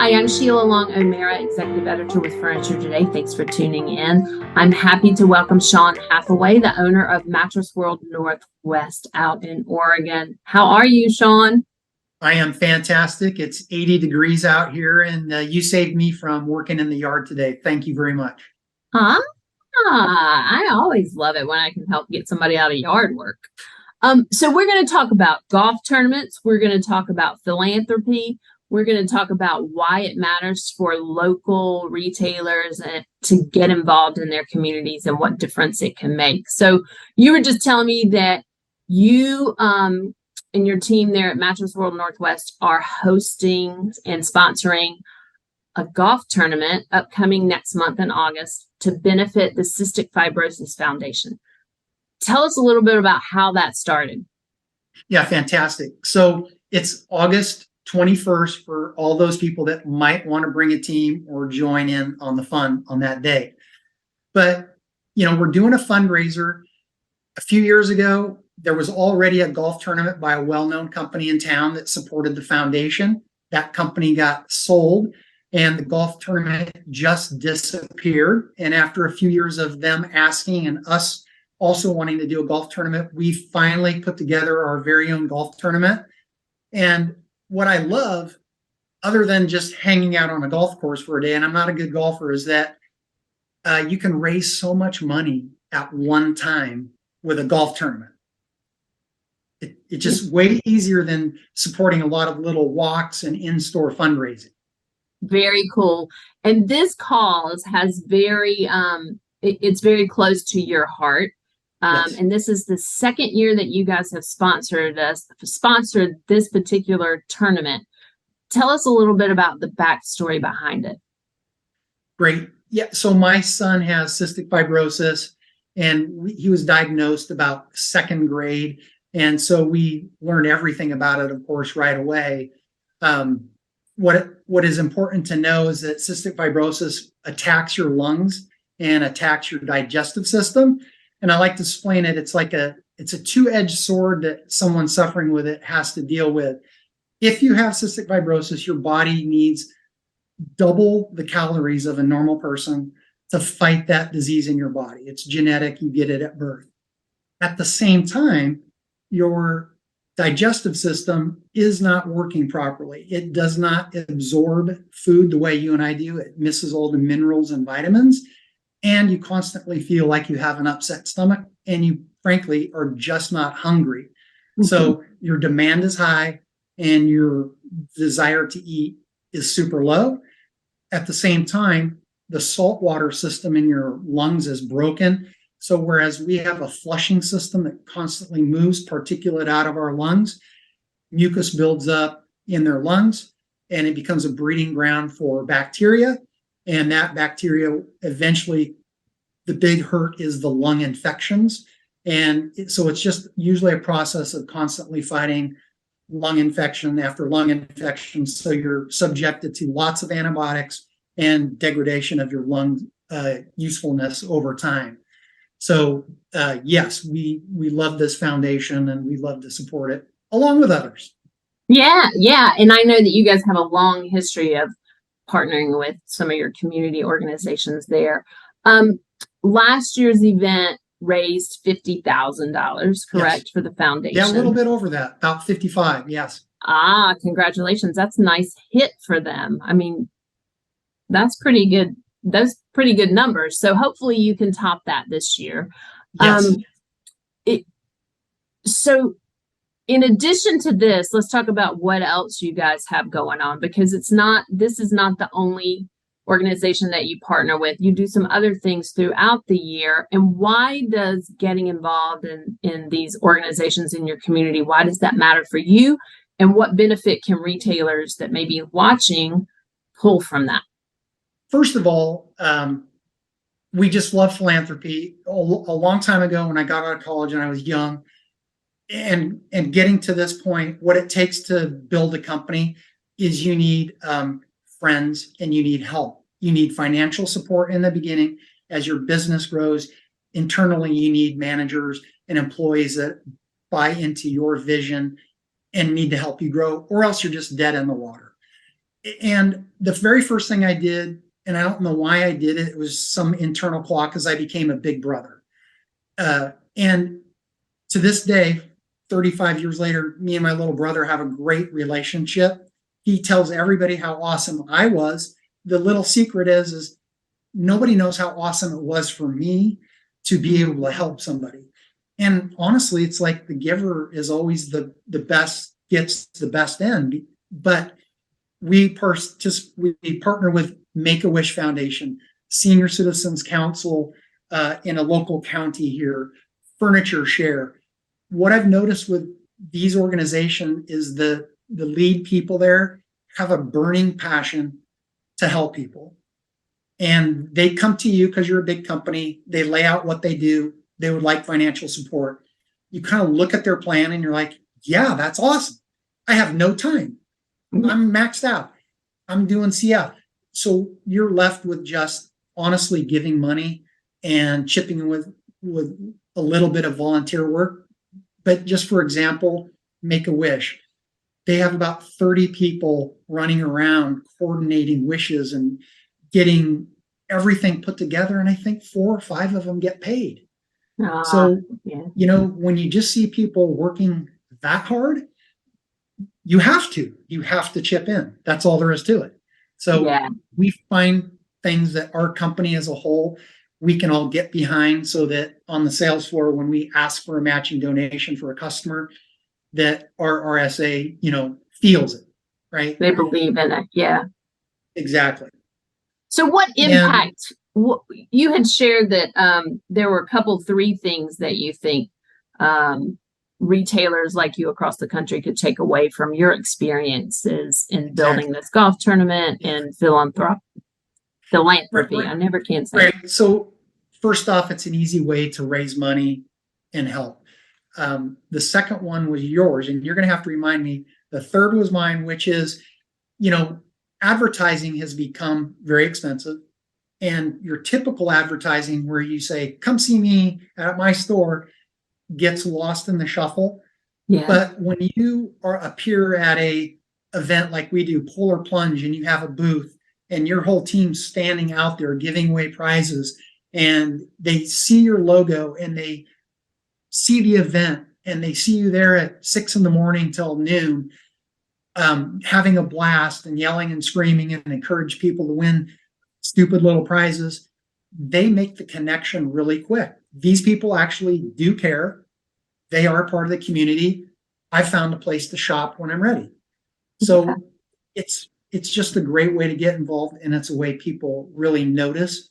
Hi, I'm Sheila Long O'Mara, Executive Editor with Furniture Today. Thanks for tuning in. I'm happy to welcome Sean Hathway, the owner of Mattress World Northwest out in Oregon. How are you, Sean? I am fantastic. It's 80 degrees out here, and you saved me from working in the yard today. Thank you very much. Ah, I always love it when I can help get somebody out of yard work. So we're going to talk about golf tournaments. We're going to talk about philanthropy. We're going to talk about why it matters for local retailers to get involved in their communities and what difference it can make. So you were just telling me that you and your team there at Mattress World Northwest are hosting and sponsoring a golf tournament upcoming next month in August to benefit the Cystic Fibrosis Foundation. Tell us a little bit about how that started. Yeah, fantastic. So it's August 21st for all those people that might want to bring a team or join in on the fun on that day. But, we're doing a fundraiser. A few years ago, there was already a golf tournament by a well-known company in town that supported the foundation. That company got sold and the golf tournament just disappeared. And after a few years of them asking and us also wanting to do a golf tournament, we finally put together our very own golf tournament. And what I love, other than just hanging out on a golf course for a day, and I'm not a good golfer, is that you can raise so much money at one time with a golf tournament. It's just way easier than supporting a lot of little walks and in-store fundraising. Very cool. And this cause has it's very close to your heart. Yes. And this is the second year that you guys have sponsored this particular tournament. Tell us a little bit about the backstory behind it. Great. Yeah. So my son has cystic fibrosis, and he was diagnosed about second grade. And so we learned everything about it, of course, right away. What is important to know is that cystic fibrosis attacks your lungs and attacks your digestive system. And I like to explain it. It's a two-edged sword that someone suffering with it has to deal with. If you have cystic fibrosis, your body needs double the calories of a normal person to fight that disease in your body. It's genetic. You get it at birth. At the same time, your digestive system is not working properly. It does not absorb food the way you and I do. It misses all the minerals and vitamins. And you constantly feel like you have an upset stomach, and you frankly are just not hungry. Mm-hmm. So your demand is high and your desire to eat is super low. At the same time, the saltwater system in your lungs is broken. So whereas we have a flushing system that constantly moves particulate out of our lungs, mucus builds up in their lungs and it becomes a breeding ground for bacteria. And that bacteria eventually, the big hurt is the lung infections. And so it's just usually a process of constantly fighting lung infection after lung infection. So you're subjected to lots of antibiotics and degradation of your lung usefulness over time. So yes, we love this foundation and we love to support it along with others. Yeah. And I know that you guys have a long history of partnering with some of your community organizations there. Last year's event raised $50,000, correct, yes, for the foundation? Yeah, a little bit over that, about 55, yes. Congratulations. That's a nice hit for them. I mean, that's pretty good. That's pretty good numbers. So hopefully you can top that this year. Yes. So in addition to this, let's talk about what else you guys have going on, because this is not the only organization that you partner with. You do some other things throughout the year. And why does getting involved in these organizations in your community, why does that matter for you? And what benefit can retailers that may be watching pull from that? First of all, we just love philanthropy. A long time ago when I got out of college and I was young, and getting to this point, what it takes to build a company is you need friends and you need help. You need financial support in the beginning. As your business grows, internally you need managers and employees that buy into your vision and need to help you grow, or else you're just dead in the water. And the very first thing I did, and I don't know why I did it, it was some internal clock because I became a big brother. And to this day, 35 years later, me and my little brother have a great relationship. He tells everybody how awesome I was. The little secret is nobody knows how awesome it was for me to be able to help somebody. And honestly, it's like the giver is always the best, gets the best end. But we partner with Make-A-Wish Foundation, Senior Citizens Council in a local county here, Furniture Share. What I've noticed with these organizations is the lead people there have a burning passion to help people. And they come to you because you're a big company. They lay out what they do. They would like financial support. You kind of look at their plan and you're like, yeah, that's awesome. I have no time. I'm maxed out. I'm doing CF. So you're left with just honestly giving money and chipping in with a little bit of volunteer work. But just for example, Make-A-Wish. They have about 30 people running around coordinating wishes and getting everything put together. And I think 4 or 5 of them get paid. So, yeah. When you just see people working that hard, you have to chip in. That's all there is to it. So yeah. We find things that our company as a whole, we can all get behind so that on the sales floor, when we ask for a matching donation for a customer, that our RSA, feels it, right? They believe in it. Yeah. Exactly. So what impact, you had shared that there were 3 things that you think retailers like you across the country could take away from your experiences in building this golf tournament and philanthropy. Right. I never can say. Right. So first off, it's an easy way to raise money and help. The second one was yours, and you're going to have to remind me. The third was mine, which is, advertising has become very expensive. And your typical advertising where you say, come see me at my store, gets lost in the shuffle. Yeah. But when you appear at a event like we do, Polar Plunge, and you have a booth and your whole team's standing out there giving away prizes, and they see your logo and they see the event and they see you there at 6 a.m. till noon, having a blast and yelling and screaming and encourage people to win stupid little prizes, they make the connection really quick. These people actually do care. They are part of the community. I found a place to shop when I'm ready. So it's just a great way to get involved, and it's a way people really notice.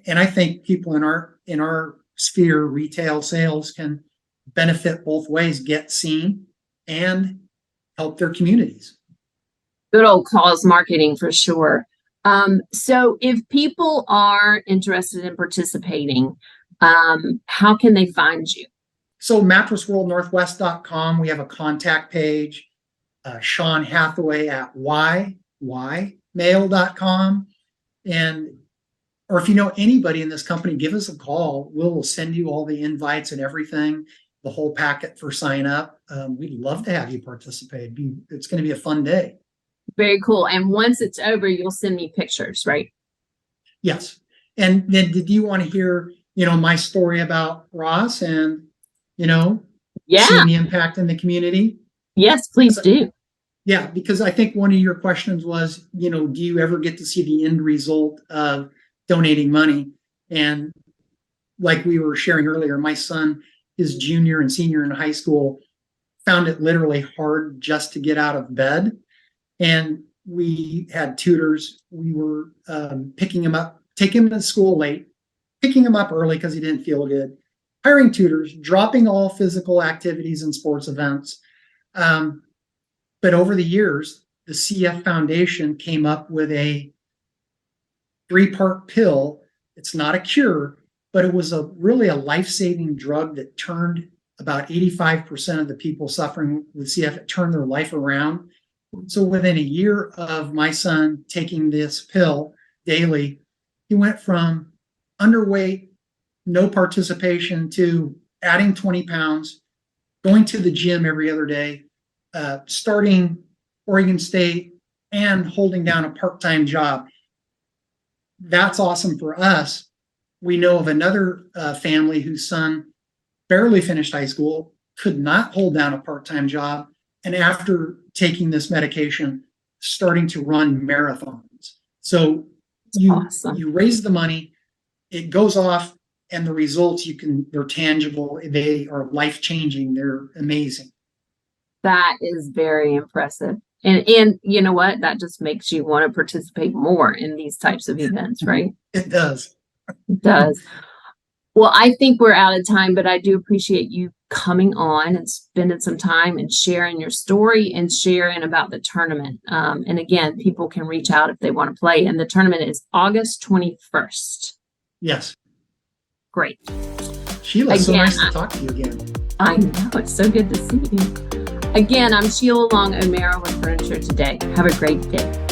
And I think people in our sphere, retail sales, can benefit both ways, get seen and help their communities. Good old cause marketing for sure. So if people are interested in participating, how can they find you? So mattressworldnorthwest.com, we have a contact page. Sean Hathway at ymail.com. Or if you know anybody in this company, give us a call. We'll send you all the invites and everything, the whole packet for sign up. We'd love to have you participate. It's going to be a fun day. Very cool. And once it's over, you'll send me pictures, right? Yes. And then did you want to hear, my story about Ross and, seeing the impact in the community? Yes, please do. Yeah, because I think one of your questions was, do you ever get to see the end result of donating money? And like we were sharing earlier, my son is junior and senior in high school, found it literally hard just to get out of bed. And we had tutors. We were picking him up, taking him to school late, picking him up early because he didn't feel good, hiring tutors, dropping all physical activities and sports events. But over the years, the CF Foundation came up with a 3-part pill. It's not a cure, but it was really a life-saving drug that turned about 85% of the people suffering with CF, it turned their life around. So within a year of my son taking this pill daily, he went from underweight, no participation, to adding 20 pounds, going to the gym every other day, starting Oregon State and holding down a part-time job. That's awesome for us. We know of another family whose son barely finished high school, could not hold down a part-time job, and after taking this medication, starting to run marathons. So you raise the money, it goes off, and the results they're tangible, they are life-changing, they're amazing. That is very impressive. And you know what? That just makes you want to participate more in these types of events, right? It does. It does. Well, I think we're out of time, but I do appreciate you coming on and spending some time and sharing your story and sharing about the tournament. And again, people can reach out if they want to play. And the tournament is August 21st. Yes. Great. Sheila, again, so nice to talk to you again. I know. It's so good to see you. Again, I'm Sheila Long O'Mara with Furniture Today. Have a great day.